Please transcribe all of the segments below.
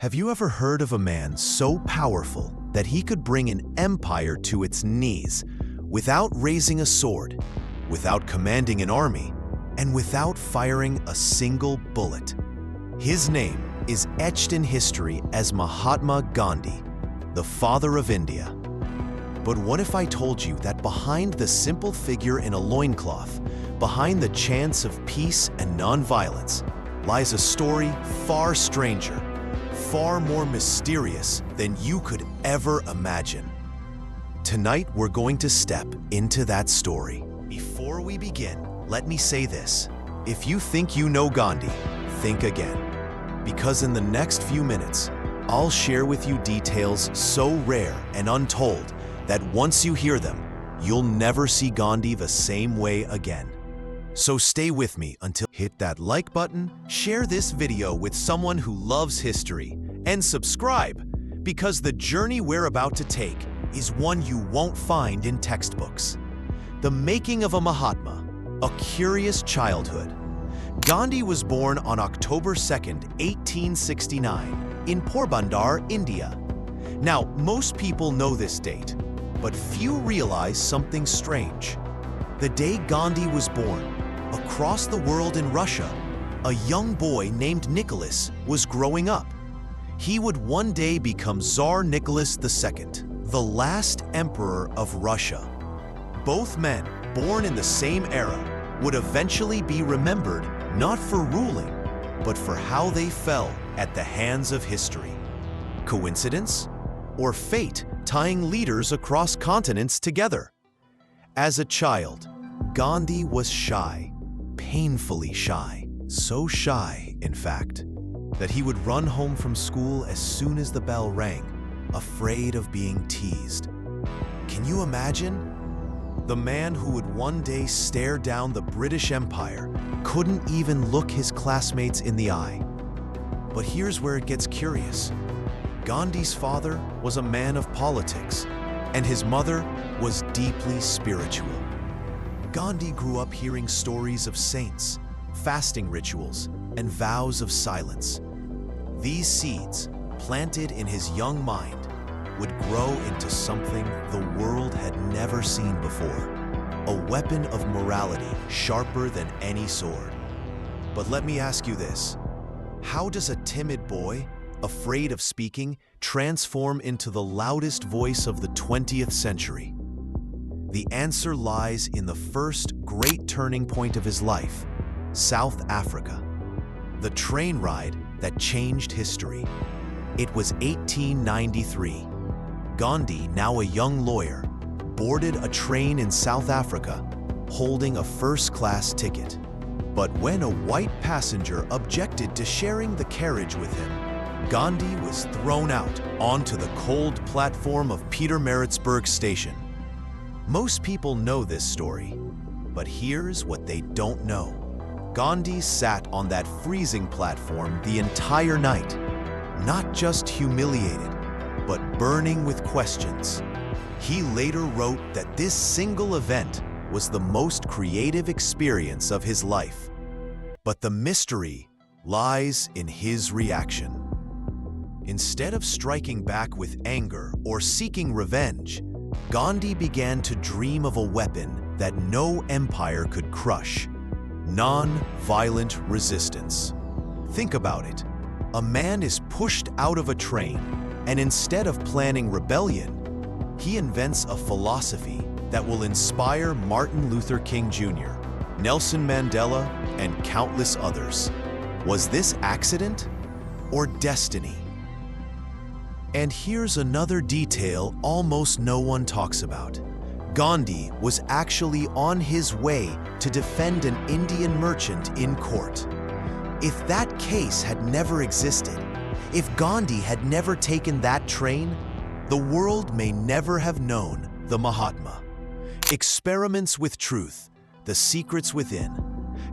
Have you ever heard of a man so powerful that he could bring an empire to its knees without raising a sword, without commanding an army, and without firing a single bullet? His name is etched in history as Mahatma Gandhi, the father of India. But what if I told you that behind the simple figure in a loincloth, behind the chants of peace and nonviolence, lies a story far stranger, far more mysterious than you could ever imagine? Tonight, we're going to step into that story. Before we begin, let me say this. If you think you know Gandhi, think again. Because in the next few minutes, I'll share with you details so rare and untold that once you hear them, you'll never see Gandhi the same way again. So stay with me until hit that like button, share this video with someone who loves history, and subscribe, because the journey we're about to take is one you won't find in textbooks. The making of a Mahatma, a curious childhood. Gandhi was born on October 2nd, 1869, in Porbandar, India. Now, most people know this date, but few realize something strange. The day Gandhi was born, across the world in Russia, a young boy named Nicholas was growing up. He would one day become Tsar Nicholas II, the last emperor of Russia. Both men, born in the same era, would eventually be remembered not for ruling, but for how they fell at the hands of history. Coincidence? Or fate tying leaders across continents together? As a child, Gandhi was shy, painfully shy. So shy, in fact, that he would run home from school as soon as the bell rang, afraid of being teased. Can you imagine? The man who would one day stare down the British Empire couldn't even look his classmates in the eye. But here's where it gets curious. Gandhi's father was a man of politics, and his mother was deeply spiritual. Gandhi grew up hearing stories of saints, fasting rituals, and vows of silence. These seeds, planted in his young mind, would grow into something the world had never seen before, a weapon of morality sharper than any sword. But let me ask you this: how does a timid boy, afraid of speaking, transform into the loudest voice of the 20th century? The answer lies in the first great turning point of his life, South Africa. The train ride that changed history. It was 1893. Gandhi, now a young lawyer, boarded a train in South Africa, holding a first-class ticket. But when a white passenger objected to sharing the carriage with him, Gandhi was thrown out onto the cold platform of Pietermaritzburg station. Most people know this story, but here's what they don't know. Gandhi sat on that freezing platform the entire night, not just humiliated, but burning with questions. He later wrote that this single event was the most creative experience of his life. But the mystery lies in his reaction. Instead of striking back with anger or seeking revenge, Gandhi began to dream of a weapon that no empire could crush: non-violent resistance. Think about it. A man is pushed out of a train, and instead of planning rebellion, he invents a philosophy that will inspire Martin Luther King Jr., Nelson Mandela, and countless others. Was this accident or destiny? And here's another detail almost no one talks about. Gandhi was actually on his way to defend an Indian merchant in court. If that case had never existed, if Gandhi had never taken that train, the world may never have known the Mahatma. Experiments with Truth, The Secrets Within.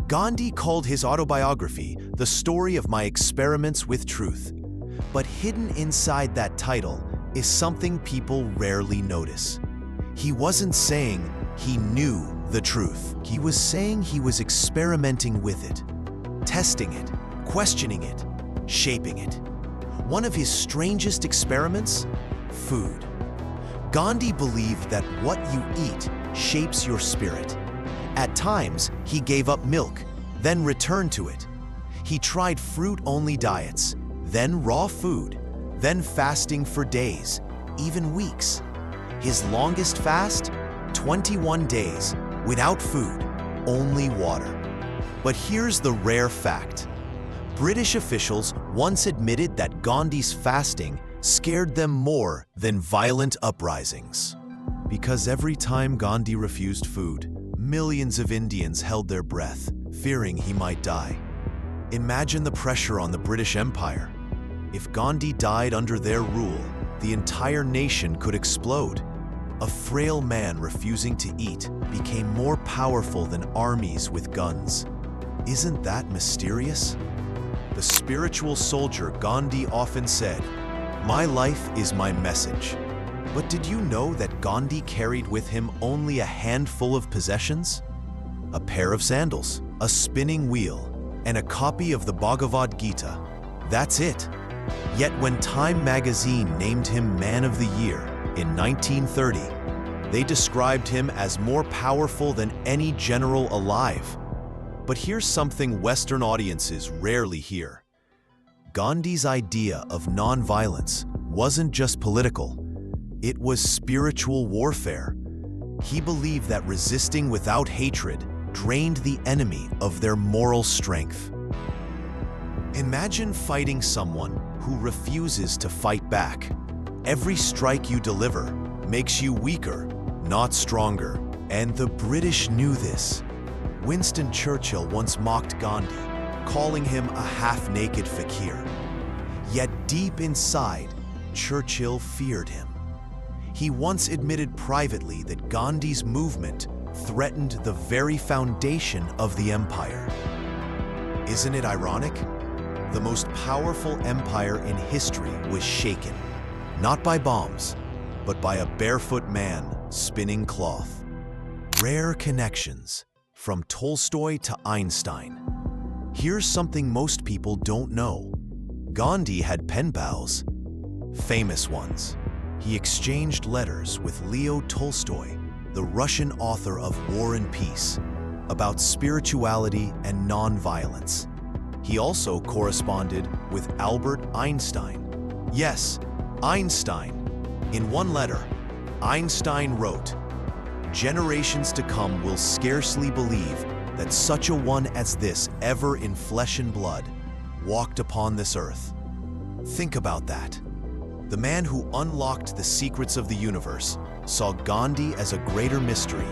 Gandhi called his autobiography The Story of My Experiments with Truth. But hidden inside that title is something people rarely notice. He wasn't saying he knew the truth. He was saying he was experimenting with it, testing it, questioning it, shaping it. One of his strangest experiments? Food. Gandhi believed that what you eat shapes your spirit. At times, he gave up milk, then returned to it. He tried fruit-only diets, then raw food, then fasting for days, even weeks. His longest fast? 21 days, without food, only water. But here's the rare fact. British officials once admitted that Gandhi's fasting scared them more than violent uprisings. Because every time Gandhi refused food, millions of Indians held their breath, fearing he might die. Imagine the pressure on the British Empire. If Gandhi died under their rule, the entire nation could explode. A frail man refusing to eat became more powerful than armies with guns. Isn't that mysterious? The spiritual soldier Gandhi often said, "My life is my message." But did you know that Gandhi carried with him only a handful of possessions? A pair of sandals, a spinning wheel, and a copy of the Bhagavad Gita. That's it. Yet when Time magazine named him Man of the Year in 1930, they described him as more powerful than any general alive. But here's something Western audiences rarely hear. Gandhi's idea of nonviolence wasn't just political. It was spiritual warfare. He believed that resisting without hatred drained the enemy of their moral strength. Imagine fighting someone who refuses to fight back. Every strike you deliver makes you weaker, not stronger. And the British knew this. Winston Churchill once mocked Gandhi, calling him a half-naked fakir. Yet deep inside, Churchill feared him. He once admitted privately that Gandhi's movement threatened the very foundation of the empire. Isn't it ironic? The most powerful empire in history was shaken, not by bombs, but by a barefoot man spinning cloth. Rare connections, from Tolstoy to Einstein. Here's something most people don't know. Gandhi had pen pals, famous ones. He exchanged letters with Leo Tolstoy, the Russian author of War and Peace, about spirituality and non-violence. He also corresponded with Albert Einstein. Yes, Einstein. In one letter, Einstein wrote, "Generations to come will scarcely believe that such a one as this ever in flesh and blood walked upon this earth." Think about that. The man who unlocked the secrets of the universe saw Gandhi as a greater mystery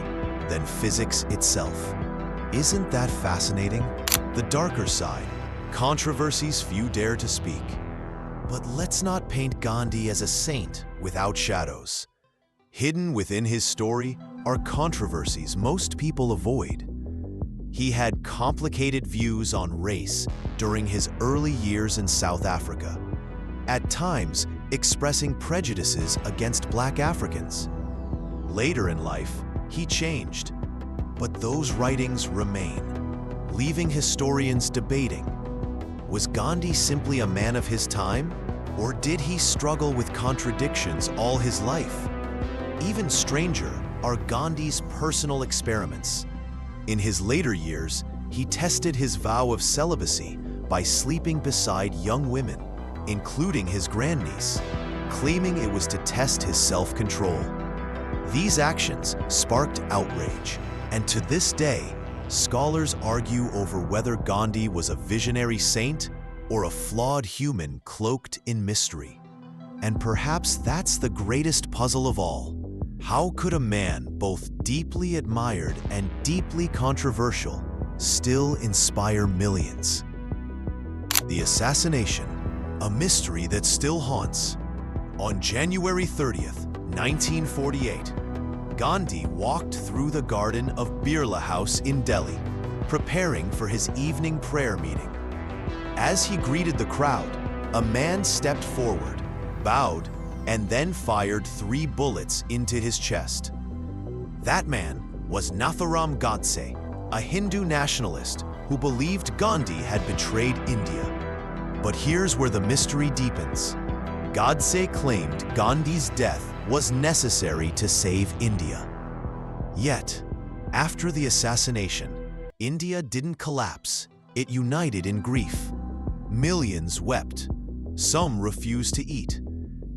than physics itself. Isn't that fascinating? The darker side, controversies few dare to speak. But let's not paint Gandhi as a saint without shadows. Hidden within his story are controversies most people avoid. He had complicated views on race during his early years in South Africa, at times expressing prejudices against Black Africans. Later in life, he changed, but those writings remain, leaving historians debating. Was Gandhi simply a man of his time, or did he struggle with contradictions all his life? Even stranger are Gandhi's personal experiments. In his later years, he tested his vow of celibacy by sleeping beside young women, including his grandniece, claiming it was to test his self-control. These actions sparked outrage, and to this day, scholars argue over whether Gandhi was a visionary saint or a flawed human cloaked in mystery. And perhaps that's the greatest puzzle of all. How could a man both deeply admired and deeply controversial still inspire millions? The assassination, a mystery that still haunts. On January 30th, 1948, Gandhi walked through the garden of Birla House in Delhi, preparing for his evening prayer meeting. As he greeted the crowd, a man stepped forward, bowed, and then fired 3 bullets into his chest. That man was Nathuram Godse, a Hindu nationalist who believed Gandhi had betrayed India. But here's where the mystery deepens. Godse claimed Gandhi's death was necessary to save India. Yet, after the assassination, India didn't collapse, it united in grief. Millions wept, some refused to eat,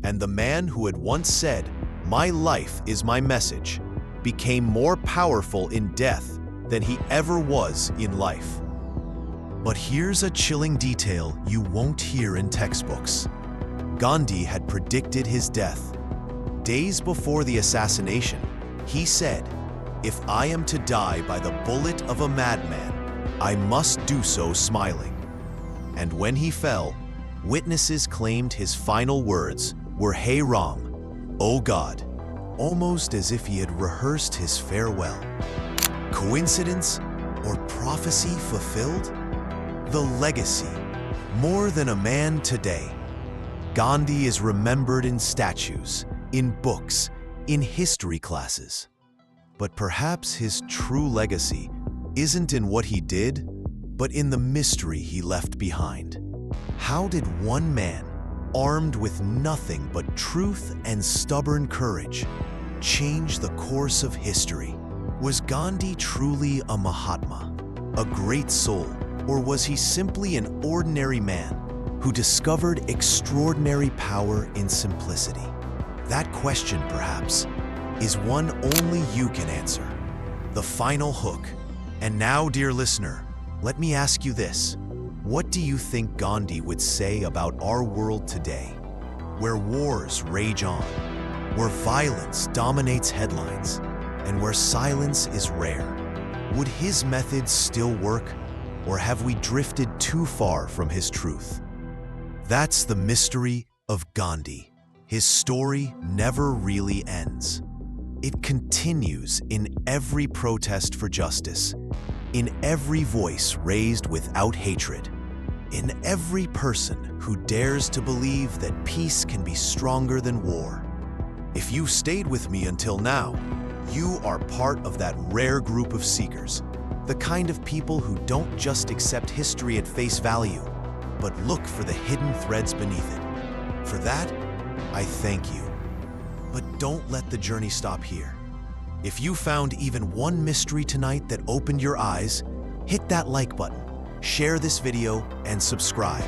and the man who had once said, "My life is my message," became more powerful in death than he ever was in life. But here's a chilling detail you won't hear in textbooks. Gandhi had predicted his death. Days before the assassination, he said, "If I am to die by the bullet of a madman, I must do so smiling." And when he fell, witnesses claimed his final words were "Hey Ram, oh God," almost as if he had rehearsed his farewell. Coincidence or prophecy fulfilled? The legacy. More than a man today, Gandhi is remembered in statues, in books, in history classes. But perhaps his true legacy isn't in what he did, but in the mystery he left behind. How did one man, armed with nothing but truth and stubborn courage, change the course of history? Was Gandhi truly a Mahatma, a great soul, or was he simply an ordinary man who discovered extraordinary power in simplicity? That question, perhaps, is one only you can answer. The final hook. And now, dear listener, let me ask you this. What do you think Gandhi would say about our world today, where wars rage on, where violence dominates headlines, and where silence is rare? Would his methods still work, or have we drifted too far from his truth? That's the mystery of Gandhi. His story never really ends. It continues in every protest for justice, in every voice raised without hatred, in every person who dares to believe that peace can be stronger than war. If you stayed with me until now, you are part of that rare group of seekers, the kind of people who don't just accept history at face value, but look for the hidden threads beneath it. For that, I thank you. But don't let the journey stop here. If you found even one mystery tonight that opened your eyes, hit that like button, share this video, and subscribe.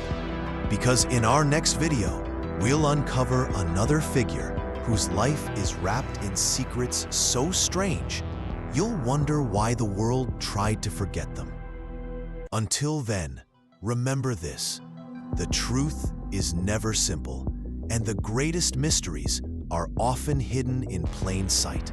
Because in our next video, we'll uncover another figure whose life is wrapped in secrets so strange, you'll wonder why the world tried to forget them. Until then, remember this: the truth is never simple, and the greatest mysteries are often hidden in plain sight.